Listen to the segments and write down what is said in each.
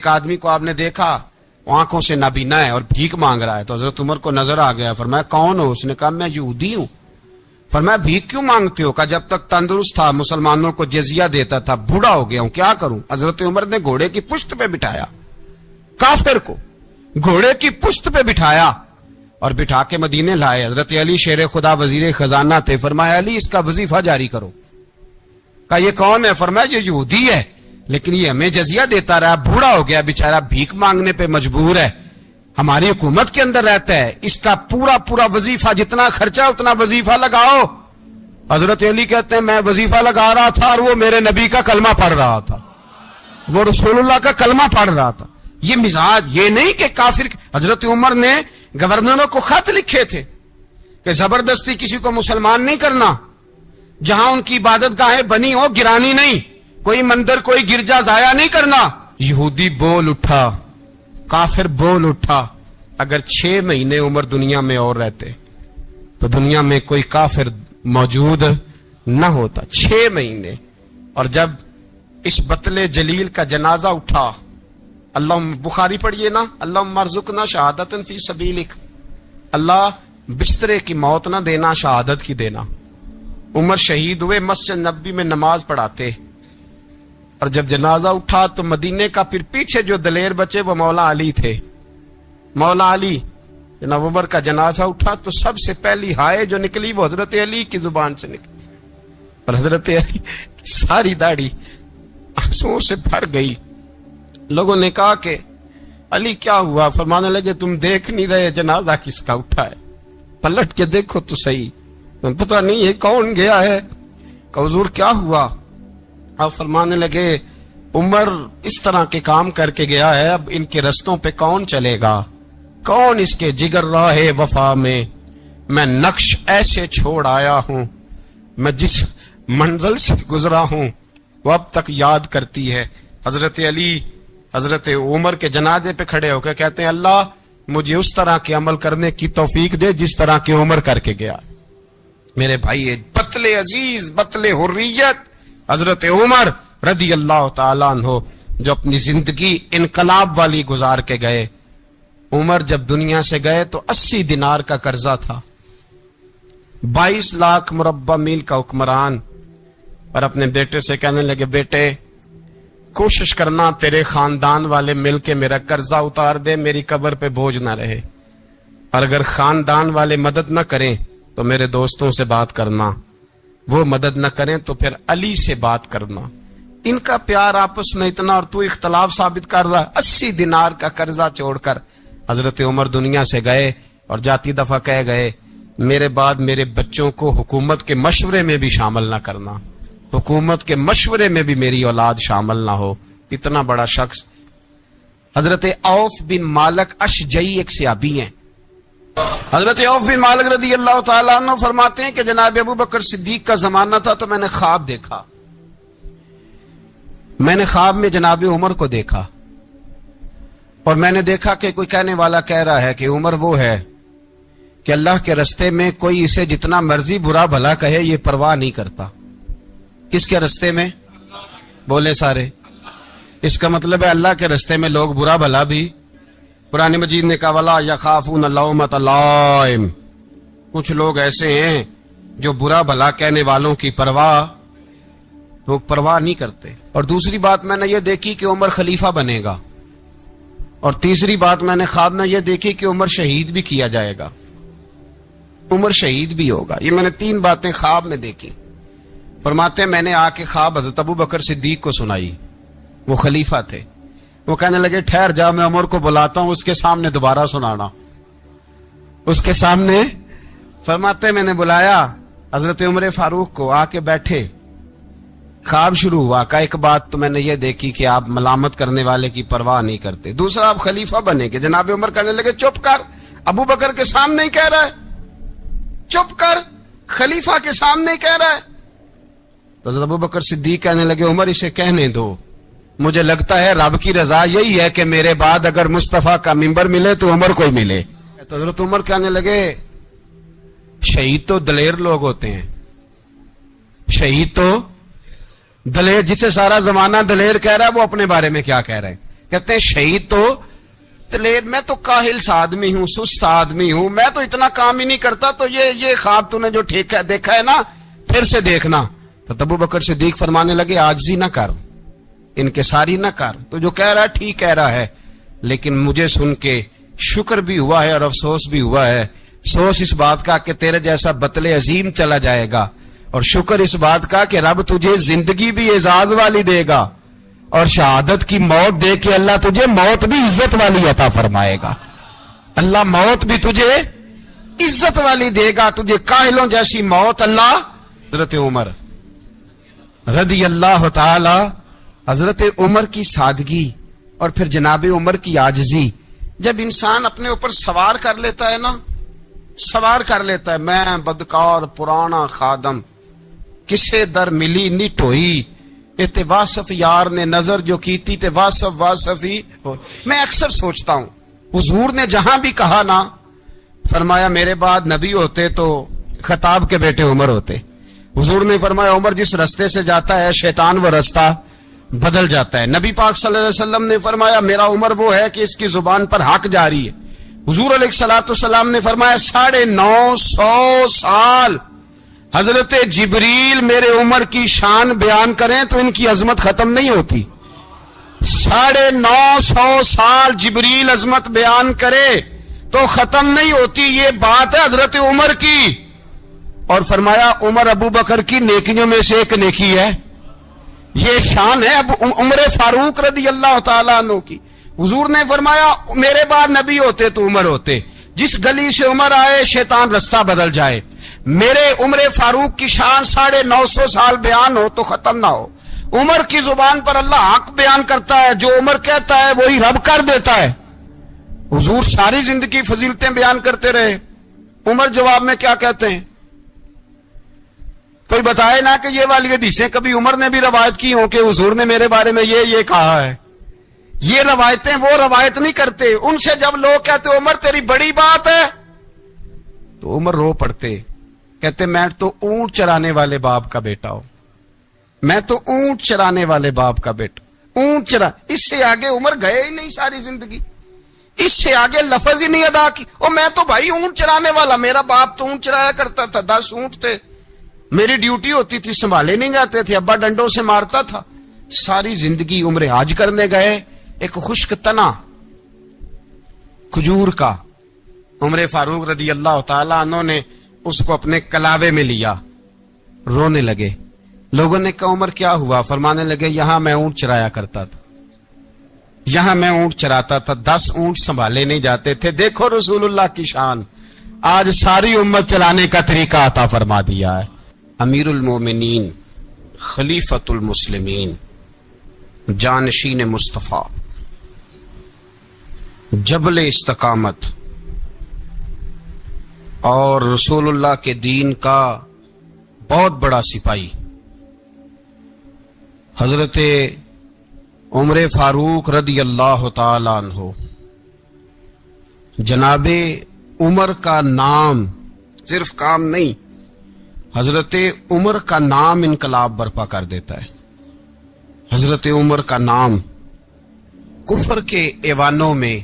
ایک آدمی کو آپ نے دیکھا آنکھوں سے نابینا ہے اور بھیک مانگ رہا ہے، تو حضرت عمر کو نظر آ گیا، فرمایا کون ہو؟ اس نے کہا میں یہودی ہوں۔ فرمایا بھیک کیوں مانگتے ہو؟ کہا جب تک تندرست تھا مسلمانوں کو جزیہ دیتا تھا، بوڑھا ہو گیا ہوں کیا کروں؟ حضرت عمر نے گھوڑے کی پشت پہ بٹھایا، کافر کو گھوڑے کی پشت پہ بٹھایا اور بٹھا کے مدینے لائے۔ حضرت علی شیر خدا وزیر خزانہ تھے، فرمایا علی اس کا وظیفہ جاری کرو۔ کہا یہ کون ہے؟ فرمایا یہ یہودی ہے لیکن یہ ہمیں جزیہ دیتا رہا، بوڑھا ہو گیا بیچارہ، بھیک مانگنے پہ مجبور ہے، ہماری حکومت کے اندر رہتا ہے، اس کا پورا وظیفہ جتنا خرچہ اتنا وظیفہ لگاؤ۔ حضرت علی کہتے ہیں میں وظیفہ لگا رہا تھا اور وہ میرے نبی کا کلمہ پڑھ رہا تھا، وہ رسول اللہ کا کلمہ پڑھ رہا تھا۔ یہ مزاج، یہ نہیں کہ کافر۔ حضرت عمر نے گورنروں کو خط لکھے تھے کہ زبردستی کسی کو مسلمان نہیں کرنا، جہاں ان کی عبادت گاہیں بنی ہو گرانی نہیں، کوئی مندر کوئی گرجا ضائع نہیں کرنا۔ یہودی بول اٹھا، کافر بول اٹھا، اگر 6 مہینے عمر دنیا میں اور رہتے تو دنیا میں کوئی کافر موجود نہ ہوتا۔ 6 مہینے۔ اور جب اس بطل جلیل کا جنازہ اٹھا، اللہ بخاری پڑھیے نا، اللہم ارزقنا شہادتا فی سبیلک، اللہ بسترے کی موت نہ دینا، شہادت کی دینا۔ عمر شہید ہوئے، مسجد نبوی میں نماز پڑھاتے، اور جب جنازہ اٹھا تو مدینے کا پھر پیچھے جو دلیر بچے وہ مولا علی تھے۔ مولا علی، جناب عمر کا جنازہ اٹھا تو سب سے پہلی ہائے جو نکلی وہ حضرت علی کی زبان سے نکلی، اور حضرت علی کی ساری داڑھی آنسوؤں سے بھر گئی۔ لوگوں نے کہا کہ علی کیا ہوا؟ فرمانے لگے تم دیکھ نہیں رہے جنازہ کس کا اٹھا ہے، پلٹ کے دیکھو تو صحیح، پتہ نہیں یہ کون گیا ہے۔ کہ حضور کیا ہوا؟ آپ فرمانے لگے عمر اس طرح کے کام کر کے گیا ہے، اب ان کے رستوں پہ کون چلے گا؟ کون اس کے جگر راہ وفا میں نقش ایسے چھوڑ آیا ہوں، میں جس منزل سے گزرا ہوں وہ اب تک یاد کرتی ہے۔ حضرت علی حضرت عمر کے جنازے پہ کھڑے ہو کے کہتے ہیں اللہ مجھے اس طرح کے عمل کرنے کی توفیق دے جس طرح کے عمر کر کے گیا۔ میرے بھائی بطل عزیز، بطل حریت حضرت عمر رضی اللہ تعالیٰ عنہ، جو اپنی زندگی انقلاب والی گزار کے گئے۔ عمر جب دنیا سے گئے تو 80 دینار کا قرضہ تھا، 22 لاکھ مربع میل کا حکمران، اور اپنے بیٹے سے کہنے لگے بیٹے کوشش کرنا تیرے خاندان والے مل کے میرا قرضہ اتار دے، میری قبر پہ بوجھ نہ رہے، اور اگر خاندان والے مدد نہ کریں تو میرے دوستوں سے بات کرنا، وہ مدد نہ کریں تو پھر علی سے بات کرنا۔ ان کا پیار آپس میں اتنا اور تو اختلاف ثابت کر رہا ہے۔ 80 دینار کا قرضہ چھوڑ کر حضرت عمر دنیا سے گئے، اور جاتی دفعہ کہہ گئے میرے بعد میرے بچوں کو حکومت کے مشورے میں بھی شامل نہ کرنا، حکومت کے مشورے میں بھی میری اولاد شامل نہ ہو۔ اتنا بڑا شخص حضرت عوف بن مالک اشجعی ایک صحابی ہیں۔ حضرت عوف بن مالک رضی اللہ تعالیٰ عنہ فرماتے ہیں کہ جناب ابو بکر صدیق کا زمانہ تھا تو میں نے خواب دیکھا، میں نے خواب میں جناب عمر کو دیکھا، اور میں نے دیکھا کہ کوئی کہنے والا کہہ رہا ہے کہ عمر وہ ہے کہ اللہ کے رستے میں کوئی اسے جتنا مرضی برا بھلا کہے یہ پرواہ نہیں کرتا۔ کس کے رستے میں؟ بولے سارے۔ اس کا مطلب ہے اللہ کے رستے میں لوگ برا بھلا بھی، قرآن مجید نے کہا وَلَا يَخَافُونَ لَوْمَةَ لَائِمٍ، کچھ لوگ ایسے ہیں جو برا بھلا کہنے والوں کی لوگ پرواہ نہیں کرتے۔ اور دوسری بات میں نے یہ دیکھی کہ عمر خلیفہ بنے گا، اور تیسری بات میں نے خواب میں یہ دیکھی کہ عمر شہید بھی کیا جائے گا، عمر شہید بھی ہوگا۔ یہ میں نے 3 باتیں خواب میں دیکھی۔ فرماتے ہیں میں نے آ کے خواب حضرت ابو بکر صدیق کو سنائی، وہ خلیفہ تھے، وہ کہنے لگے ٹھہر جا میں عمر کو بلاتا ہوں، اس کے سامنے دوبارہ سنانا، اس کے سامنے۔ فرماتے ہیں میں نے بلایا حضرت عمر فاروق کو، آ کے بیٹھے، خواب شروع ہوا۔ کہ ایک بات تو میں نے یہ دیکھی کہ آپ ملامت کرنے والے کی پرواہ نہیں کرتے، دوسرا آپ خلیفہ بنے گے۔ جناب عمر کہنے لگے چپ کر، ابو بکر کے سامنے ہی کہہ رہا ہے، چپ کر، خلیفہ کے سامنے ہی کہہ رہا ہے۔ تو حضرت ابو بکر صدیق کہنے لگے عمر اسے کہنے دو، مجھے لگتا ہے رب کی رضا یہی ہے کہ میرے بعد اگر مصطفیٰ کا منبر ملے تو عمر کو ہی ملے۔ تو حضرت عمر کہنے لگے شہید تو دلیر لوگ ہوتے ہیں، شہید تو دلیر، جسے سارا زمانہ دلیر کہہ رہا ہے وہ اپنے بارے میں کیا کہہ رہے ہیں؟ کہتے ہیں شہید تو تلید، میں تو کاہل سا آدمی ہوں، سست آدمی ہوں، میں تو اتنا کام ہی نہیں کرتا، تو یہ خواب تو نے جو دیکھا ہے نا پھر سے دیکھنا۔ تو ابو بکر صدیق فرمانے لگے عاجزی نہ کر، انکساری نہ کر، تو جو کہہ رہا ہے ٹھیک کہہ رہا ہے، لیکن مجھے سن کے شکر بھی ہوا ہے اور افسوس بھی ہوا ہے۔ افسوس اس بات کا کہ تیرے جیسا بطل عظیم چلا جائے گا، اور شکر اس بات کا کہ رب تجھے زندگی بھی اعزاز والی دے گا، اور شہادت کی موت دے کے اللہ تجھے موت بھی عزت والی عطا فرمائے گا۔ اللہ موت بھی تجھے عزت والی دے گا، تجھے کاہلوں جیسی موت اللہ۔ حضرت عمر رضی اللہ تعالی، حضرت عمر کی سادگی اور پھر جناب عمر کی عاجزی، جب انسان اپنے اوپر سوار کر لیتا ہے نا، سوار کر لیتا ہے، میں بدکار پرانا خادم، کسے در ملی نٹ ہوئی، تے واصف یار نے نظر جو کیتی تے واصف ہی ہو۔ میں اکثر سوچتا ہوں حضور نے جہاں بھی کہا نا، فرمایا میرے بعد نبی ہوتے تو خطاب کے بیٹے عمر ہوتے۔ حضور نے فرمایا عمر جس رستے سے جاتا ہے شیطان وہ رستہ بدل جاتا ہے۔ نبی پاک صلی اللہ علیہ وسلم نے فرمایا میرا عمر وہ ہے کہ اس کی زبان پر حق جاری ہے۔ حضور علیہ الصلوۃ والسلام نے فرمایا 950 سال حضرت جبریل میرے عمر کی شان بیان کریں تو ان کی عظمت ختم نہیں ہوتی۔ 950 سال جبریل عظمت بیان کرے تو ختم نہیں ہوتی۔ یہ بات ہے حضرت عمر کی، اور فرمایا عمر ابو بکر کی نیکیوں میں سے ایک نیکی ہے، یہ شان ہے اب عمر فاروق رضی اللہ تعالیٰ عنہ کی۔ حضور نے فرمایا میرے بعد نبی ہوتے تو عمر ہوتے، جس گلی سے عمر آئے شیطان رستہ بدل جائے۔ میرے عمر فاروق کی شان 950 سال بیان ہو تو ختم نہ ہو۔ عمر کی زبان پر اللہ حق بیان کرتا ہے، جو عمر کہتا ہے وہی رب کر دیتا ہے۔ حضور ساری زندگی فضیلتیں بیان کرتے رہے، عمر جواب میں کیا کہتے ہیں؟ کوئی بتائے نا کہ یہ والی حدیثیں کبھی عمر نے بھی روایت کی ہوں کہ حضور نے میرے بارے میں یہ کہا ہے۔ یہ روایتیں وہ روایت نہیں کرتے، ان سے جب لوگ کہتے عمر تیری بڑی بات ہے تو عمر رو پڑتے، کہتے میں تو اونٹ چرانے والے باپ کا بیٹا ہوں، میں تو اونٹ چرانے والے باپ کا بیٹا، اونٹ چرا۔ اس سے آگے عمر گئے ہی نہیں ساری زندگی، اس سے آگے لفظ ہی نہیں ادا کی۔ اور میں تو بھائی اونٹ چرانے والا، میرا باپ تو اونٹ چرایا کرتا تھا، 10 اونٹ تھے، میری ڈیوٹی ہوتی تھی، سنبھالے نہیں جاتے تھے، ابا ڈنڈوں سے مارتا تھا۔ ساری زندگی عمر حج کرنے گئے، ایک خشک تنا کھجور کا عمر فاروق رضی اللہ تعالیٰ عنہ نے اس کو اپنے کلاوے میں لیا، رونے لگے۔ لوگوں نے کہا عمر کیا ہوا؟ فرمانے لگے یہاں میں اونٹ چرایا کرتا تھا، یہاں میں اونٹ چراتا تھا، 10 اونٹ سنبھالے نہیں جاتے تھے۔ دیکھو رسول اللہ کی شان، آج ساری امت چلانے کا طریقہ عطا فرما دیا ہے۔ امیر المومنین، خلیفۃ المسلمین، جانشین مصطفیٰ، جبل استقامت اور رسول اللہ کے دین کا بہت بڑا سپاہی حضرت عمر فاروق رضی اللہ تعالی عنہ۔ جناب عمر کا نام صرف کام نہیں، حضرت عمر کا نام انقلاب برپا کر دیتا ہے۔ حضرت عمر کا نام کفر کے ایوانوں میں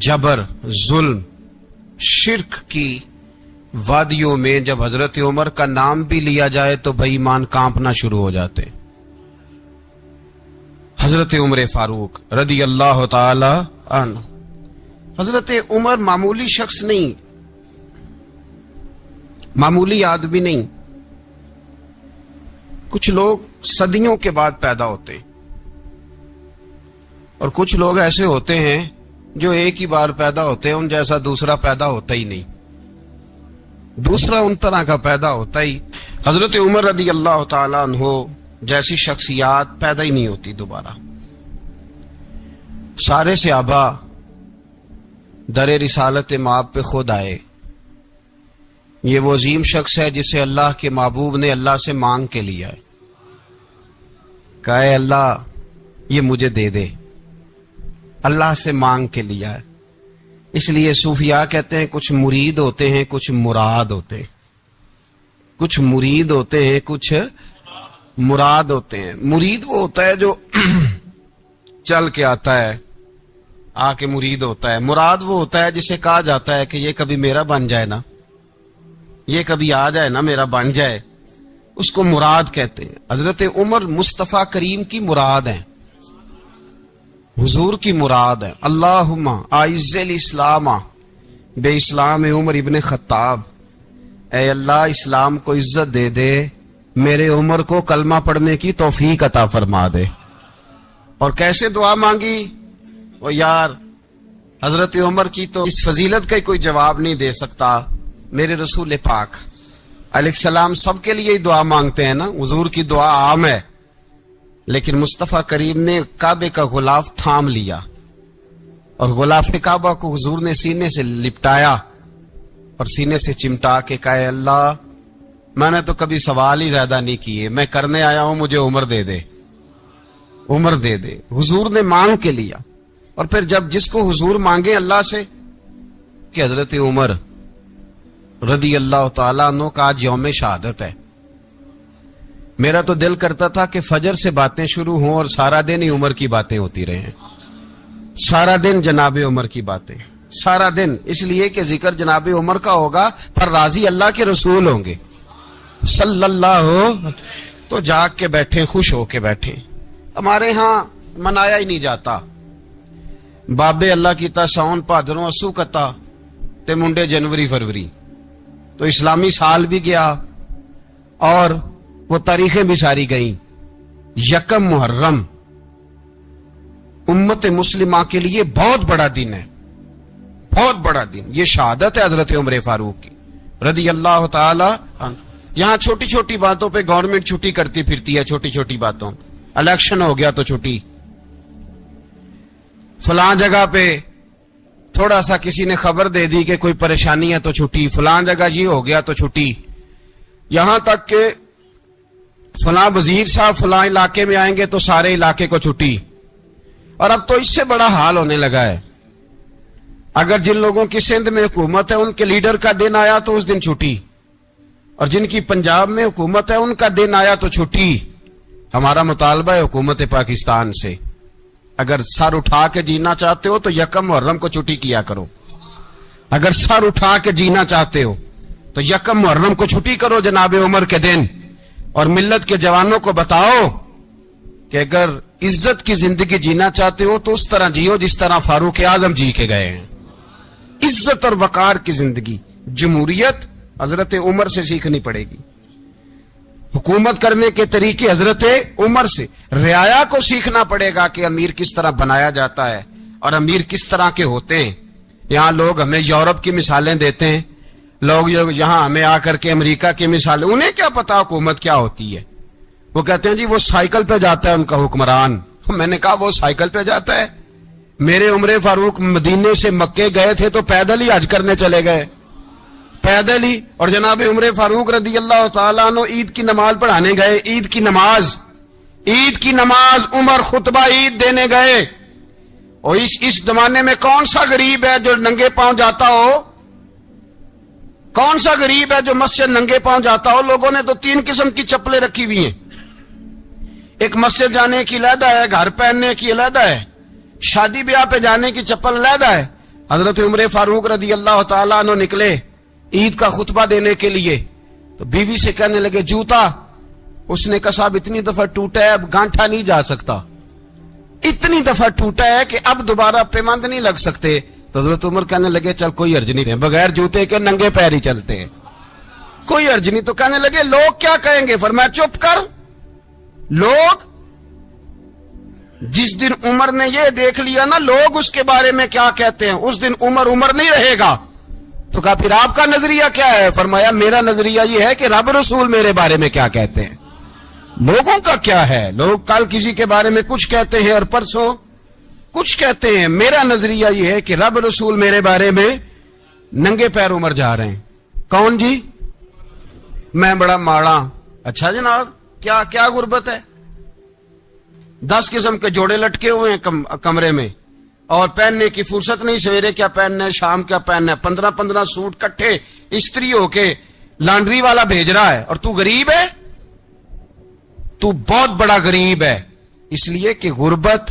جبر، ظلم، شرک کی وادیوں میں جب حضرت عمر کا نام بھی لیا جائے تو بے ایمان کانپنا شروع ہو جاتے۔ حضرت عمر فاروق رضی اللہ تعالی عنہ، حضرت عمر معمولی شخص نہیں، معمولی آدمی نہیں۔ کچھ لوگ صدیوں کے بعد پیدا ہوتے ہیں اور کچھ لوگ ایسے ہوتے ہیں جو ایک ہی بار پیدا ہوتے ہیں، ان جیسا دوسرا پیدا ہوتا ہی نہیں، دوسرا ان طرح کا پیدا ہوتا ہی۔ حضرت عمر رضی اللہ تعالیٰ عنہ جیسی شخصیات پیدا ہی نہیں ہوتی دوبارہ۔ سارے صحابہ در رسالت مآب پہ خود آئے۔ یہ وہ عظیم شخص ہے جسے اللہ کے محبوب نے اللہ سے مانگ کے لیا ہے، کہا اے اللہ یہ مجھے دے دے، اللہ سے مانگ کے لیا ہے۔ اس لیے صوفیاء کہتے ہیں کچھ مرید ہوتے ہیں، کچھ مراد ہوتے ہیں، کچھ مرید ہوتے ہیں، کچھ مراد ہوتے ہیں۔ مرید وہ ہوتا ہے جو چل کے آتا ہے، آ کے مرید ہوتا ہے. مراد وہ ہوتا ہے جسے کہا جاتا ہے کہ یہ کبھی میرا بن جائے نا، یہ کبھی آ جائے نا، میرا بن جائے، اس کو مراد کہتے ہیں. حضرت عمر مصطفیٰ کریم کی مراد ہیں، حضور کی مراد ہے. اللہم اعز الاسلام بے اسلام عمر ابن خطاب، اے اللہ اسلام کو عزت دے دے، میرے عمر کو کلمہ پڑھنے کی توفیق عطا فرما دے. اور کیسے دعا مانگی؟ وہ یار حضرت عمر کی تو اس فضیلت کا کوئی جواب نہیں دے سکتا. میرے رسول پاک علیہ السلام سب کے لیے ہی دعا مانگتے ہیں نا، حضور کی دعا عام ہے، لیکن مصطفیٰ کریم نے کعبے کا غلاف تھام لیا اور غلاف کعبہ کو حضور نے سینے سے لپٹایا اور سینے سے چمٹا کے کہا اے اللہ میں نے تو کبھی سوال ہی زیادہ نہیں کیے، میں کرنے آیا ہوں، مجھے عمر دے دے، عمر دے دے. حضور نے مانگ کے لیا. اور پھر جب جس کو حضور مانگے اللہ سے کہ حضرت عمر رضی اللہ تعالیٰ عنہ کا آج یوم شہادت ہے، میرا تو دل کرتا تھا کہ فجر سے باتیں شروع ہوں اور سارا دن ہی عمر کی باتیں ہوتی رہیں، سارا دن جناب عمر کی باتیں، سارا دن. اس لیے کہ ذکر جناب عمر کا ہوگا پر راضی اللہ کے رسول ہوں گے صلی اللہ، تو جاگ کے بیٹھیں، خوش ہو کے بیٹھیں. ہمارے ہاں منایا ہی نہیں جاتا. بابے اللہ کی تا ساؤن بھادروں اسو کتا تے منڈے جنوری فروری، تو اسلامی سال بھی گیا اور وہ تاریخیں بھی ساری گئیں. یکم محرم امت مسلمہ کے لیے بہت بڑا دن ہے، بہت بڑا دن. یہ شہادت ہے حضرت عمر فاروق کی رضی اللہ تعالی عنہ. یہاں چھوٹی چھوٹی باتوں پہ گورنمنٹ چھٹی کرتی پھرتی ہے، چھوٹی چھوٹی باتوں. الیکشن ہو گیا تو چھٹی، فلاں جگہ پہ تھوڑا سا کسی نے خبر دے دی کہ کوئی پریشانی ہے تو چھٹی، فلاں جگہ یہ ہو گیا تو چھٹی. یہاں تک کہ فلاں وزیر صاحب فلاں علاقے میں آئیں گے تو سارے علاقے کو چھٹی. اور اب تو اس سے بڑا حال ہونے لگا ہے، اگر جن لوگوں کی سندھ میں حکومت ہے ان کے لیڈر کا دن آیا تو اس دن چھٹی، اور جن کی پنجاب میں حکومت ہے ان کا دن آیا تو چھٹی. ہمارا مطالبہ ہے حکومت پاکستان سے، اگر سر اٹھا کے جینا چاہتے ہو تو یکم محرم کو چھٹی کیا کرو. اگر سر اٹھا کے جینا چاہتے ہو تو یکم محرم کو چھٹی کرو جناب عمر کے دن. اور ملت کے جوانوں کو بتاؤ کہ اگر عزت کی زندگی جینا چاہتے ہو تو اس طرح جیو جس طرح فاروق اعظم جی کے گئے ہیں. عزت اور وقار کی زندگی. جمہوریت حضرت عمر سے سیکھنی پڑے گی، حکومت کرنے کے طریقے حضرت عمر سے. رعایا کو سیکھنا پڑے گا کہ امیر کس طرح بنایا جاتا ہے اور امیر کس طرح کے ہوتے ہیں. یہاں لوگ ہمیں یورپ کی مثالیں دیتے ہیں، لوگ یہاں ہمیں آ کر کے امریکہ کی مثالیں، انہیں کیا پتا حکومت کیا ہوتی ہے. وہ کہتے ہیں جی وہ سائیکل پہ جاتا ہے ان کا حکمران. میں نے کہا وہ سائیکل پہ جاتا ہے؟ میرے عمر فاروق مدینے سے مکے گئے تھے تو پیدل ہی حج کرنے چلے گئے، پیدل ہی. اور جناب عمر فاروق رضی اللہ تعالیٰ عنہ عید کی نماز پڑھانے گئے. عید کی نماز عمر خطبہ عید دینے گئے. اور اس زمانے میں کون سا غریب ہے جو ننگے پاؤں جاتا ہو؟ کون سا غریب ہے جو مسجد ننگے پاؤں جاتا ہو؟ لوگوں نے تو 3 قسم کی چپلیں رکھی ہوئی ہیں. ایک مسجد جانے کی علیحدہ ہے، گھر پہننے کی علیحدہ ہے، شادی بیاہ پہ جانے کی چپل علیحدہ ہے. حضرت عمر فاروق رضی اللہ تعالیٰ عنہ نکلے عید کا خطبہ دینے کے لیے تو بیوی سے کہنے لگے جوتا. اس نے کہا صاحب اتنی دفعہ ٹوٹا ہے اب گانٹھا نہیں جا سکتا، اتنی دفعہ ٹوٹا ہے کہ اب دوبارہ پیمند نہیں لگ سکتے. تو حضرت عمر کہنے لگے چل کوئی حرج نہیں ہے، بغیر جوتے کے ننگے پیر ہی چلتے ہیں، کوئی حرج نہیں. تو کہنے لگے لوگ کیا کہیں گے؟ فرمایا چپ کر. لوگ جس دن عمر نے یہ دیکھ لیا نا لوگ اس کے بارے میں کیا کہتے ہیں، اس دن عمر نہیں رہے گا. تو کہا پھر آپ کا نظریہ کیا ہے؟ فرمایا میرا نظریہ یہ ہے کہ رب رسول میرے بارے میں کیا کہتے ہیں. لوگوں کا کیا ہے؟ لوگ کل کسی کے بارے میں کچھ کہتے ہیں اور پرسوں کچھ کہتے ہیں. میرا نظریہ یہ ہے کہ رب رسول میرے بارے میں ننگے پیر عمر جا رہے ہیں. کون جی؟ میں بڑا ماڑا. اچھا جناب کیا غربت ہے؟ 10 قسم کے جوڑے لٹکے ہوئے ہیں کمرے میں اور پہننے کی فرصت نہیں. سویرے کیا پہننا ہے، شام کیا پہننا ہے، 15 سوٹ کٹھے استری ہو کے لانڈری والا بھیج رہا ہے. اور تو غریب ہے، تو بہت بڑا غریب ہے. اس لیے کہ غربت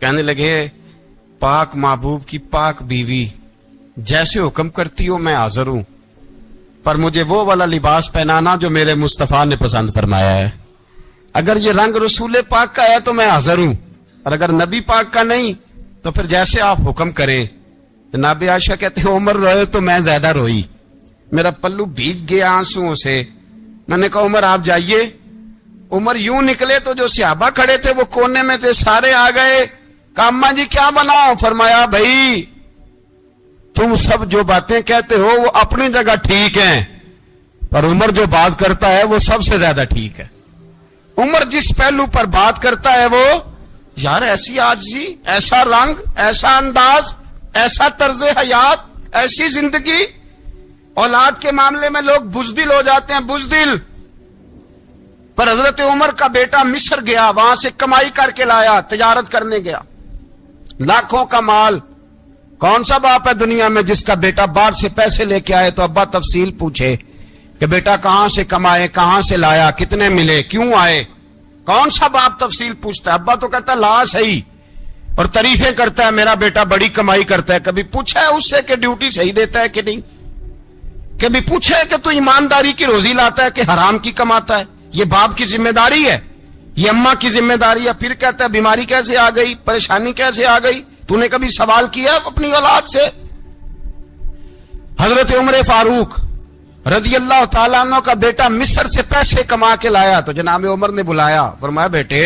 کہنے لگے پاک محبوب کی پاک بیوی جیسے حکم کرتی ہو میں حاضر ہوں، پر مجھے وہ والا لباس پہنانا جو میرے مصطفیٰ نے پسند فرمایا ہے. اگر یہ رنگ رسول پاک کا ہے تو میں حاضر ہوں، اور اگر نبی پاک کا نہیں تو پھر جیسے آپ حکم کریں. جناب عائشہ کہتے ہیں عمر روئے تو میں زیادہ روئی، میرا پلو بھیگ گیا آنسوؤں سے. میں نے کہا عمر آپ جائیے. عمر یوں نکلے تو جو صحابہ کھڑے تھے وہ کونے میں تھے، سارے آ گئے. کہا اماں جی کیا بناؤ؟ فرمایا بھائی تم سب جو باتیں کہتے ہو وہ اپنی جگہ ٹھیک ہیں، پر عمر جو بات کرتا ہے وہ سب سے زیادہ ٹھیک ہے. عمر جس پہلو پر بات کرتا ہے وہ یار ایسی عاجزی، ایسا رنگ، ایسا انداز، ایسا طرز حیات، ایسی زندگی. اولاد کے معاملے میں لوگ بزدل ہو جاتے ہیں، بزدل. پر حضرت عمر کا بیٹا مصر گیا، وہاں سے کمائی کر کے لایا، تجارت کرنے گیا، لاکھوں کا مال. کون سا باپ ہے دنیا میں جس کا بیٹا باہر سے پیسے لے کے آئے تو ابا تفصیل پوچھے کہ بیٹا کہاں سے کمائے، کہاں سے لایا، کتنے ملے، کیوں آئے؟ کون سا باپ تفصیل پوچھتا ہے؟ ابا تو کہتا ہے لا صحیح، اور تعریفیں کرتا ہے میرا بیٹا بڑی کمائی کرتا ہے. کبھی پوچھا ہے اس سے کہ ڈیوٹی صحیح دیتا ہے کہ نہیں؟ کبھی پوچھا ہے کہ تو ایمانداری کی روزی لاتا ہے کہ حرام کی کماتا ہے؟ یہ باپ کی ذمہ داری ہے، یہ اماں کی ذمہ داری ہے. پھر کہتا ہے بیماری کیسے آ گئی، پریشانی کیسے آ گئی؟ تو نے کبھی سوال کیا اپنی اولاد سے؟ حضرت عمر فاروق رضی اللہ تعالیٰ عنہ کا بیٹا مصر سے پیسے کما کے لایا تو جناب عمر نے بلایا، فرمایا بیٹے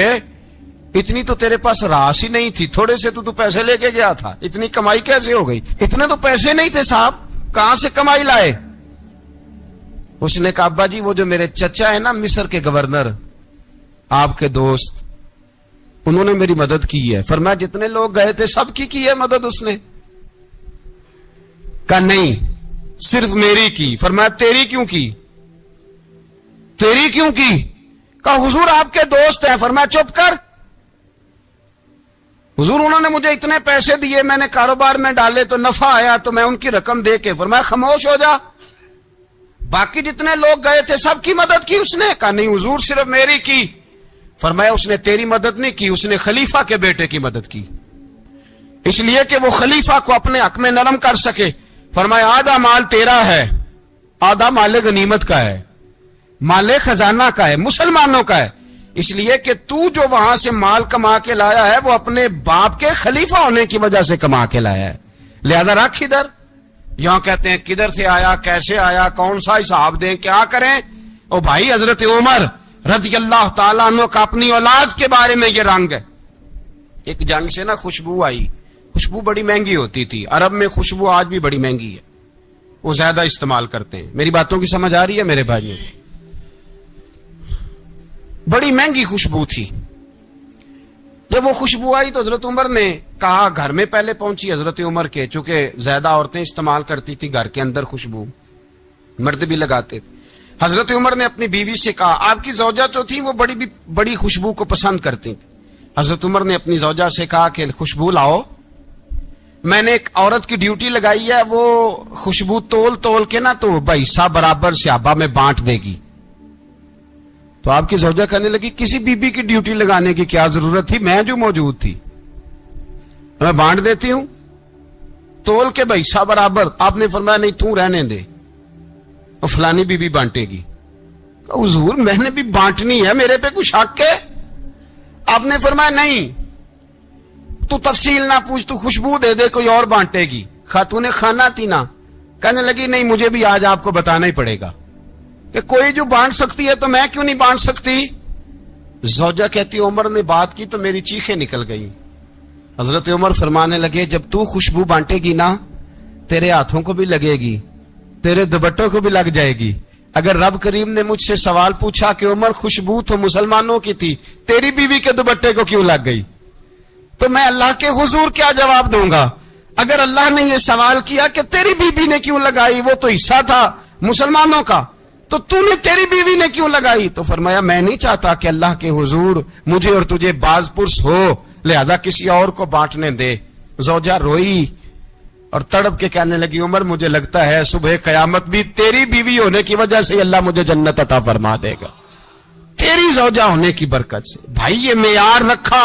اتنی تو تیرے پاس راس ہی نہیں تھی، تھوڑے سے تو پیسے لے کے گیا تھا، اتنی کمائی کیسے ہو گئی؟ اتنے تو پیسے نہیں تھے صاحب، کہاں سے کمائی لائے؟ اس نے کہا ابا جی وہ جو میرے چچا ہے نا مصر کے گورنر، آپ کے دوست، انہوں نے میری مدد کی ہے. فرمایا جتنے لوگ گئے تھے سب کی ہے مدد اس نے؟ کہا نہیں صرف میری کی. فرمایا تیری کیوں کی؟ تیری کیوں کی؟ کہا حضور آپ کے دوست ہیں. فرمایا چپ کر، حضور انہوں نے مجھے اتنے پیسے دیے، میں نے کاروبار میں ڈالے تو نفع آیا تو میں ان کی رقم دے کے. فرمایا خاموش ہو جا، باقی جتنے لوگ گئے تھے سب کی مدد کی اس نے؟ کہا نہیں حضور صرف میری کی. فرمایا اس نے تیری مدد نہیں کی، اس نے خلیفہ کے بیٹے کی مدد کی، اس لیے کہ وہ خلیفہ کو اپنے حق میں نرم کر سکے. فرمایا آدھا مال تیرا ہے، آدھا مال غنیمت کا ہے، مال خزانہ کا ہے، مسلمانوں کا ہے، اس لیے کہ تو جو وہاں سے مال کما کے لایا ہے وہ اپنے باپ کے خلیفہ ہونے کی وجہ سے کما کے لایا ہے، لہذا رکھ ادھر. یہاں کہتے ہیں کدھر سے آیا، کیسے آیا، کون سا حساب دیں، کیا کریں؟ او بھائی حضرت عمر رضی اللہ تعالیٰ عنہ کا اپنی اولاد کے بارے میں یہ رنگ ہے. ایک جنگ سے نا خوشبو آئی، خوشبو بڑی مہنگی ہوتی تھی، عرب میں خوشبو آج بھی بڑی مہنگی ہے، وہ زیادہ استعمال کرتے ہیں. میری باتوں کی سمجھ آ رہی ہے میرے بھائیوں؟ بڑی مہنگی خوشبو تھی. جب وہ خوشبو آئی تو حضرت عمر نے کہا، گھر میں پہلے پہنچی حضرت عمر کے، چونکہ زیادہ عورتیں استعمال کرتی تھی گھر کے اندر خوشبو، مرد بھی لگاتے تھے. حضرت عمر نے اپنی بیوی سے کہا، آپ کی زوجہ جو تھی وہ بڑی خوشبو کو پسند کرتی تھی. حضرت عمر نے اپنی زوجہ سے کہا کہ خوشبو لاؤ، میں نے ایک عورت کی ڈیوٹی لگائی ہے، وہ خوشبو تول تول کے نا تو حصہ برابر صحابہ میں بانٹ دے گی. تو آپ کی زوجہ کہنے لگی کسی بی بی کی ڈیوٹی لگانے کی کیا ضرورت تھی، میں جو موجود تھی میں بانٹ دیتی ہوں تول کے حصہ برابر. آپ نے فرمایا نہیں تو رہنے دے، اور فلانی بی بی بانٹے گی. حضور میں نے بھی بانٹنی ہے، میرے پہ کچھ حق ہے؟ آپ نے فرمایا نہیں، تو تفصیل نہ پوچھ، تو خوشبو دے دے، کوئی اور بانٹے گی. خاتون خانہ تھی نا، کہنے لگی نہیں مجھے بھی آج آپ کو بتانا ہی پڑے گا کہ کوئی جو بانٹ سکتی ہے تو میں کیوں نہیں بانٹ سکتی. زوجہ کہتی عمر نے بات کی تو میری چیخیں نکل گئی. حضرت عمر فرمانے لگے جب تو خوشبو بانٹے گی نا تیرے ہاتھوں کو بھی لگے گی، تیرے دوپٹوں کو بھی لگ جائے گی. اگر رب کریم نے مجھ سے سوال پوچھا کہ عمر خوشبو تو مسلمانوں کی تھی، تیری بیوی کے دوپٹے کو کیوں لگ گئی، تو میں اللہ کے حضور کیا جواب دوں گا؟ اگر اللہ نے یہ سوال کیا کہ تیری بیوی نے کیوں لگائی، وہ تو حصہ تھا مسلمانوں کا، تو نے تیری بیوی نے کیوں لگائی؟ تو فرمایا میں نہیں چاہتا کہ اللہ کے حضور مجھے اور تجھے باز پرس ہو، لہذا کسی اور کو بانٹنے دے. زوجہ روئی اور تڑپ کے کہنے لگی عمر مجھے لگتا ہے صبح قیامت بھی تیری بیوی ہونے کی وجہ سے اللہ مجھے جنت عطا فرما دے گا، تیری زوجہ ہونے کی برکت سے. بھائی یہ معیار رکھا،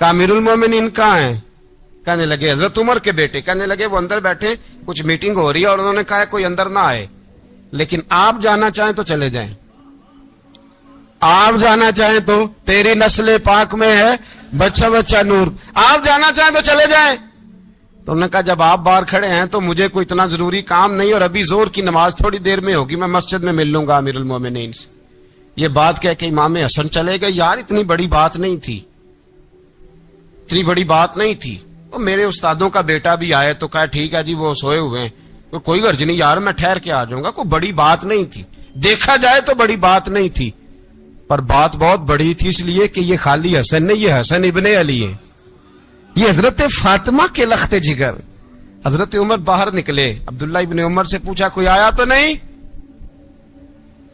کہا امیر المومنین کہاں ہیں؟ کہنے لگے حضرت عمر کے بیٹے. کہنے لگے وہ اندر بیٹھے, کچھ میٹنگ ہو رہی ہے اور انہوں نے کہا کوئی اندر نہ آئے, لیکن آپ جانا چاہیں تو چلے جائیں, آپ جانا چاہیں تو, تیری نسل پاک میں ہے بچہ بچہ نور, آپ جانا چاہیں تو چلے جائیں. تو انہوں نے کہا جب آپ باہر کھڑے ہیں تو مجھے کوئی اتنا ضروری کام نہیں, اور ابھی زور کی نماز تھوڑی دیر میں ہوگی, میں مسجد میں مل لوں گا امیر المومنین سے. یہ بات کہہ کے امام حسن چلے گئے. یار اتنی بڑی بات نہیں تھی, اتنی بڑی بات نہیں تھی. وہ میرے استادوں کا بیٹا بھی آئے تو کہا ٹھیک ہے جی وہ سوئے ہوئے ہیں, کوئی غرض نہیں یار میں ٹھہر کے آ جاؤں گا, کوئی بڑی بات نہیں تھی. دیکھا جائے تو بڑی بات نہیں تھی, پر بات بہت بڑی تھی, اس لیے کہ یہ خالی حسن نہیں, یہ حسن ابن علی ہے, یہ حضرت فاطمہ کے لخت جگر. حضرت عمر باہر نکلے, عبداللہ ابن عمر سے پوچھا کوئی آیا تو نہیں؟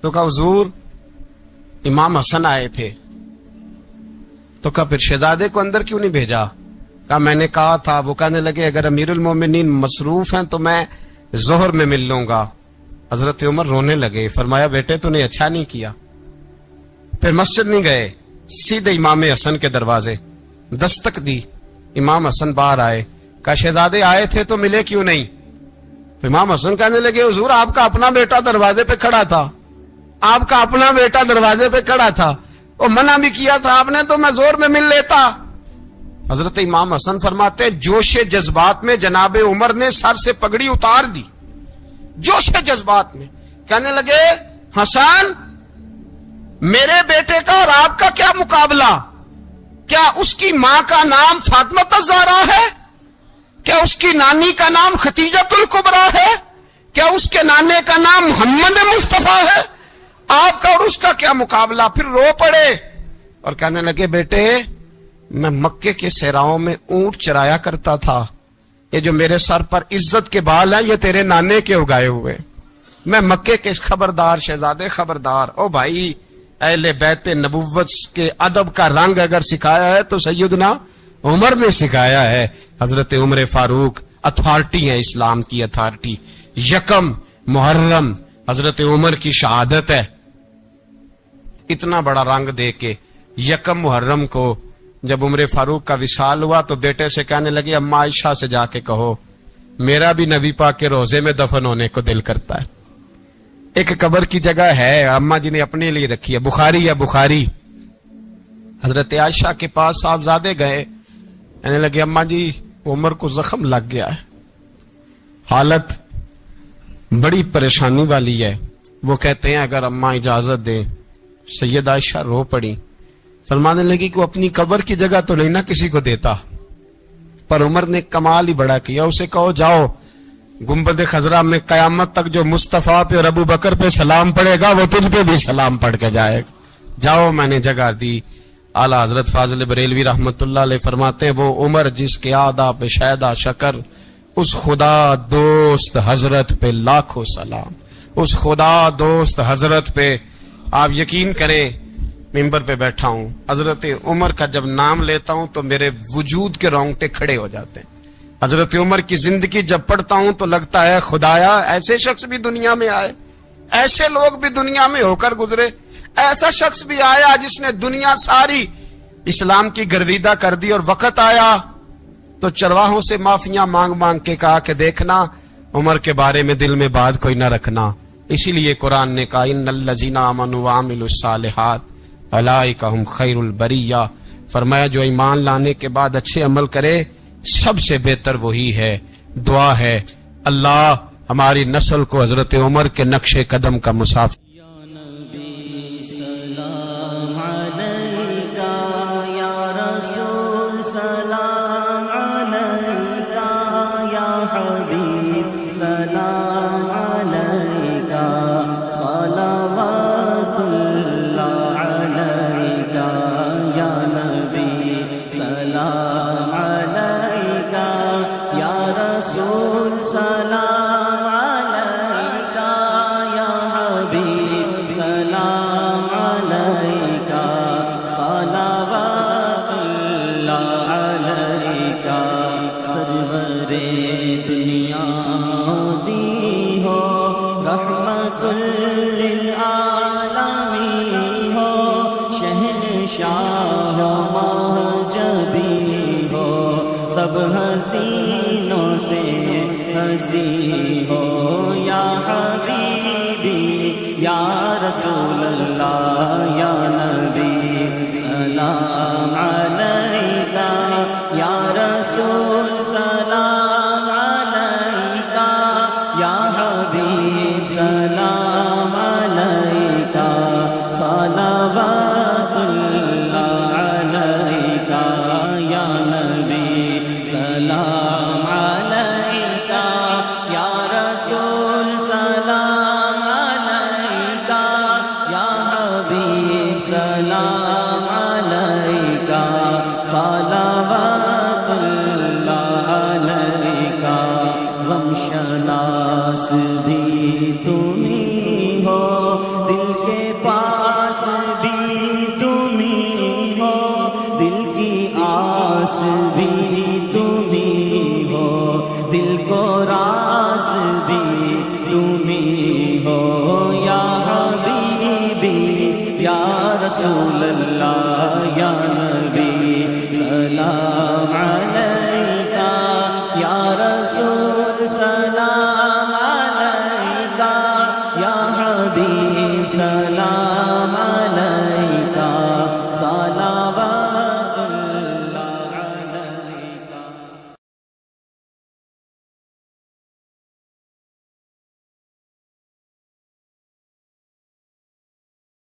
تو کہا حضور امام حسن آئے تھے. تو کہا پھر شہزادے کو اندر کیوں نہیں بھیجا؟ کہا میں نے کہا تھا. وہ کہنے لگے اگر امیر المومنین مصروف ہیں تو میں ظہر میں مل لوں گا. حضرت عمر رونے لگے, فرمایا بیٹے تو نے اچھا نہیں کیا. پھر مسجد نہیں گئے, سیدھے امام حسن کے دروازے دستک دی. امام حسن باہر آئے, کہا شہزادے آئے تھے تو ملے کیوں نہیں؟ تو امام حسن کہنے لگے حضور آپ کا اپنا بیٹا دروازے پہ کھڑا تھا, آپ کا اپنا بیٹا دروازے پہ کھڑا تھا, وہ منع بھی کیا تھا آپ نے تو میں زور میں مل لیتا. حضرت امام حسن فرماتے جوش جذبات میں جناب عمر نے سر سے پگڑی اتار دی, جوش جذبات میں. کہنے لگے حسن میرے بیٹے کا اور آپ کا کیا مقابلہ؟ کیا اس کی ماں کا نام فاطمہ الزہرا ہے؟ کیا اس کی نانی کا نام خدیجۃ الکبریٰ ہے؟ کیا اس کے نانے کا نام محمد مصطفیٰ ہے؟ آپ کا اور اس کا کیا مقابلہ؟ پھر رو پڑے اور کہنے لگے بیٹے میں مکے کے صحراؤں میں اونٹ چرایا کرتا تھا, یہ جو میرے سر پر عزت کے بال ہیں یہ تیرے نانے کے اگائے ہوئے, میں مکے کے خبردار شہزادے خبردار. او بھائی اہل بیت نبوت کے ادب کا رنگ اگر سکھایا ہے تو سیدنا عمر نے سکھایا ہے. حضرت عمر فاروق اتھارٹی ہے, اسلام کی اتھارٹی. یکم محرم حضرت عمر کی شہادت ہے. اتنا بڑا رنگ دے کے یکم محرم کو جب عمر فاروق کا وصال ہوا تو بیٹے سے کہنے لگے اما عائشہ سے جا کے کہو میرا بھی نبی پاک کے روزے میں دفن ہونے کو دل کرتا ہے. ایک قبر کی جگہ ہے اما جی نے اپنے لیے رکھی ہے, بخاری ہے بخاری. حضرت عائشہ کے پاس صاحبزادے گئے, کہنے لگے اما جی عمر کو زخم لگ گیا ہے, حالت بڑی پریشانی والی ہے. وہ کہتے ہیں اگر اما اجازت دیں. سید عائشہ رو پڑی, فرمانے لگی کہ وہ اپنی قبر کی جگہ تو نہیں نہ کسی کو دیتا, پر عمر نے کمال ہی بڑا کیا. اسے کہو جاؤ گنبد خضرا میں قیامت تک جو مصطفیٰ پہ اور ابو بکر پہ سلام پڑے گا وہ تجھ پہ بھی سلام پڑھ کے جائے گا, جاؤ میں نے جگہ دی. اعلیٰ حضرت فاضل بریلوی رحمت اللہ علیہ فرماتے ہیں وہ عمر جس کے آداب شیدا شکر, اس خدا دوست حضرت پہ لاکھوں سلام, اس خدا دوست حضرت پہ. آپ یقین کریں ممبر پہ بیٹھا ہوں, حضرت عمر کا جب نام لیتا ہوں تو میرے وجود کے رونگٹے کھڑے ہو جاتے ہیں. حضرت عمر کی زندگی جب پڑھتا ہوں تو لگتا ہے خدایا ایسے شخص بھی دنیا میں آئے, ایسے لوگ بھی دنیا میں ہو کر گزرے, ایسا شخص بھی آیا جس نے دنیا ساری اسلام کی گرویدہ کر دی, اور وقت آیا تو چرواہوں سے معافیاں مانگ مانگ کے کہا کہ دیکھنا عمر کے بارے میں دل میں بات کوئی نہ رکھنا. اسی لیے قرآن نے کہا ان الذین آمنوا وعملوا الصالحات اولئک ھم خیر البریہ, فرمایا جو ایمان لانے کے بعد اچھے عمل کرے سب سے بہتر وہی ہے. دعا ہے اللہ ہماری نسل کو حضرت عمر کے نقش قدم کا مسافر. شاہ مہجبی حسینوں سے ہنسی ہو یا حبیبی یا رسول اللہ یا نبی سلام علیکہ یا رسول سلام علیکہ یا حبیب سلام علیکہ صلوات اللہ علیکہ یا نبی سلام علیکہ یا رسول سلام علیکہ یا حبیب سلام علیکہ صلوات اللہ علیکہ غم شناس بھی تمہیں ہو دل کے پاس بھی تمہیں ہو دل کی آس بھی تمہیں ہو دل کو راس بھی تمہیں ہو یا حبیبی یا رسول اللہ یا